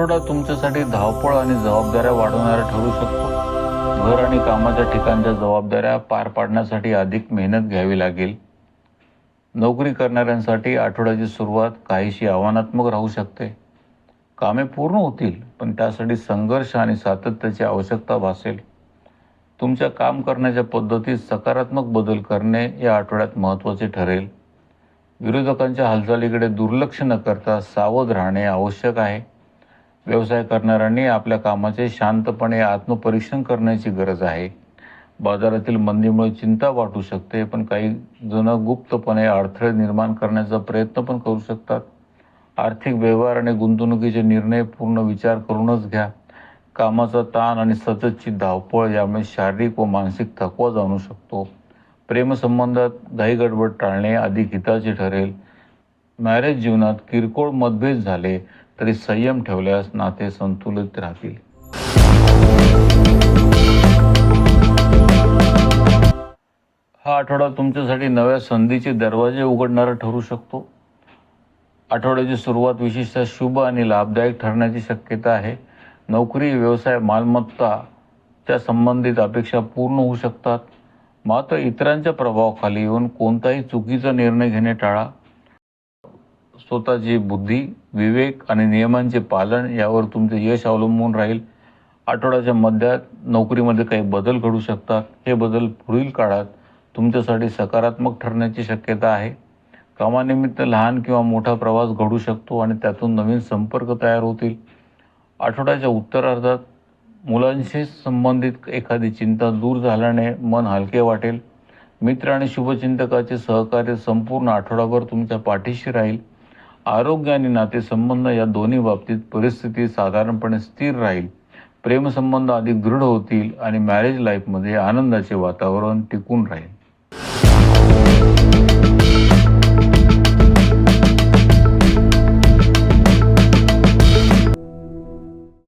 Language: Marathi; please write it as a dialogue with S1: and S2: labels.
S1: आठवडा तुमच्यासाठी धावपळ आणि जबाबदाऱ्या वाढवणारा ठरू शकतो. घर आणि कामाच्या ठिकाणच्या जबाबदाऱ्या पार पाडण्यासाठी अधिक मेहनत घ्यावी लागेल. नोकरी करणाऱ्यांसाठी आठवड्याची सुरुवात काहीशी आव्हानात्मक राहू शकते. कामे पूर्ण होतील, पण त्यासाठी संघर्ष आणि सातत्याची आवश्यकता भासेल. तुमच्या काम करण्याच्या पद्धतीत सकारात्मक बदल करणे या आठवड्यात महत्त्वाचे ठरेल. विरोधकांच्या हालचालीकडे दुर्लक्ष न करता सावध राहणे आवश्यक आहे. व्यवसाय करणाऱ्यांनी आपल्या कामाचे शांतपणे आत्मपरीक्षण करण्याची गरज आहे. बाजारातील मंदीमुळे चिंता वाटू शकते, पण काही जण गुप्तपणे अडथळे निर्माण करण्याचा प्रयत्न पण करू शकतात. आर्थिक व्यवहार आणि गुंतवणुकीचे निर्णय पूर्ण विचार करूनच घ्या. कामाचा ताण आणि सततची धावपळ यामुळे शारीरिक व मानसिक थकवा जाणवू शकतो. प्रेमसंबंधात घाईगडबड टाळणे अधिक हिताचे ठरेल. मॅरेज जीवनात किरकोळ मतभेद झाले तरी संयम ठेवल्यास नाते संतुलित राहतील. हा आठवडा तुमच्यासाठी नव्या संधीचे दरवाजे उघडणारा ठरू शकतो. आठवड्याची सुरुवात विशेषतः शुभ आणि लाभदायक ठरण्याची शक्यता आहे. नोकरी, व्यवसाय, मालमत्ताच्या संबंधित अपेक्षा पूर्ण होऊ शकतात. मात्र इतरांच्या प्रभावाखाली येऊन कोणताही चुकीचा निर्णय घेणे टाळा. स्वतःची बुद्धी, विवेक आणि नियमांचे पालन यावर तुमचे यश अवलंबून राहील. आठवड्याच्या मध्यात नोकरीमध्ये काही बदल घडू शकतात. हे बदल पुढील काळात तुमच्यासाठी सकारात्मक ठरण्याची शक्यता आहे. कामानिमित्त लहान किंवा मोठा प्रवास घडू शकतो आणि त्यातून नवीन संपर्क तयार होतील. आठवड्याच्या उत्तरार्धात मुलांशी संबंधित एखादी चिंता दूर झाल्याने मन हलके वाटेल. मित्र आणि शुभचिंतकाचे सहकार्य संपूर्ण आठवडाभर तुमच्या पाठीशी राहील. आरोग्य आणि नातेसंबंध या दोन्ही बाबतीत परिस्थिती साधारणपणे स्थिर राहील. प्रेमसंबंध अधिक दृढ होतील आणि मॅरेज लाईफमध्ये आनंदाचे वातावरण टिकून राहील.